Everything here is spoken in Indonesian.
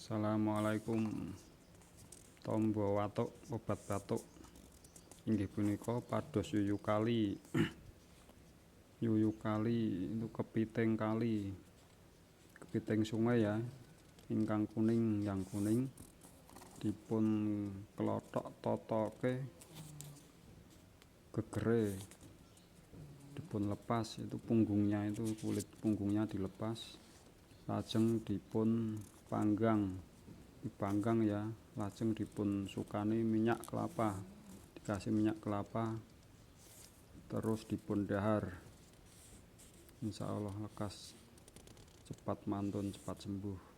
Assalamualaikum. Tombo watuk obat batuk inggih punika pados yuyu kali. Yuyu kali itu kepiting kali, kepiting sungai ya, ingkang kuning, yang kuning dipun kelothok totoke gegere, dipun lepas, itu punggungnya, itu kulit punggungnya dilepas, lajeng dipun dipanggang ya, lajeng dipun sukani minyak kelapa, dikasih minyak kelapa, terus dipun dahar. Insya Allah lekas, cepat mantun, cepat sembuh.